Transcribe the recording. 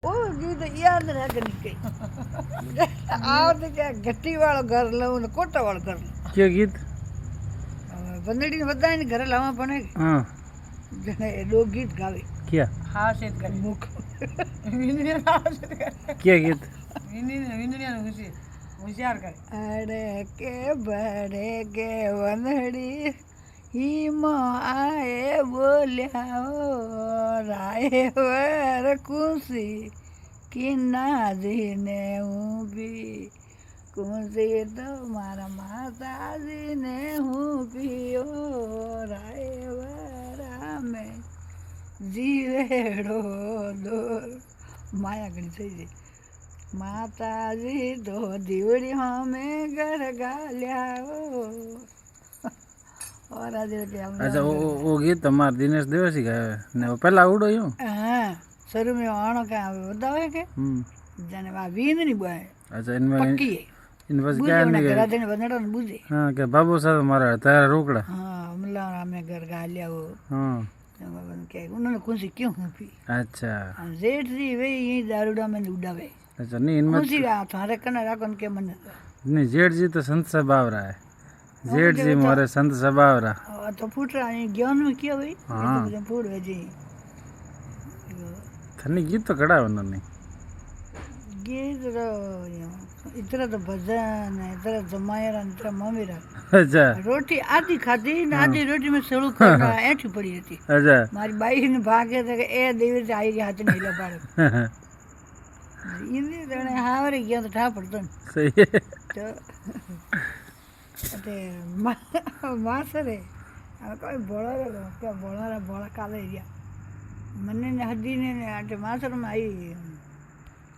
वो गीत याद रह गई कई आओ तो क्या गट्टी वाला घर लो न कोटा वाला घर लो क्या गीत बंदड़ी ने बताया नहीं घर लावा पने हाँ जने दो गीत गावे क्या हाँ से करे मुख विंदरिया हाँ से करे क्या गीत विंदरिया ने होशियार करे अरे के बड़े के बंदड़ी ही मो आए बोलिया राय वर कुसी कि नाजी ने हूँ भी कुसी तो मारा माता जी ने हूँ भी ओ राय वरा में जीवेड़ो दो माया गणी सही जी माता जी दो दीवड़ी हमें घर गालिया और आज के हम अच्छा वो गीत તમારે દિનેશ દેવસી ગાય ને પેલા આવડો યો हाँ शुरू में आनो क्या बतावे के जाने बा वींद नहीं बोए अच्छा इनमें पक्की है इन बस बुझे क्या उन्हें नहीं घर देने बंदड़ा ने बुझे हाँ क्या बाबू साहब मारा तारा रोकड़ा हाँ हमला हमें घर गा लिया वो हाँ के उन्होंने कौन सी क्यों हूँ पी अच्छा जेठ जी वे यही दारूडा में उड़ावे अच्छा नहीं इनमें कौन सी गा थारे कना राखन के मन नहीं जेठ जी तो संत स्वभाव रहा है जेठ जी मोरे संत स्वभाव रहा तो फूट रहा है ज्ञान में क्या भाई हाँ तो फूट वे जी थनी गीत तो कड़ा उन्होंने गीत रो इतना तो भजन इतना जमायरा इतना मम्मीरा अच्छा रोटी आधी खाधी ने आधी रोटी में सड़ू करना ऐठी पड़ी थी अच्छा मारी बाई ने भागे तो ए देवी से आई हाथ नहीं ला पाड़े इने तो हावरे गया तो ठा पड़तो सही है तो अटे मासरे कोई बोला रे क्या बोला काले एरिया मने ने हड्डी ने अटे मासर में आई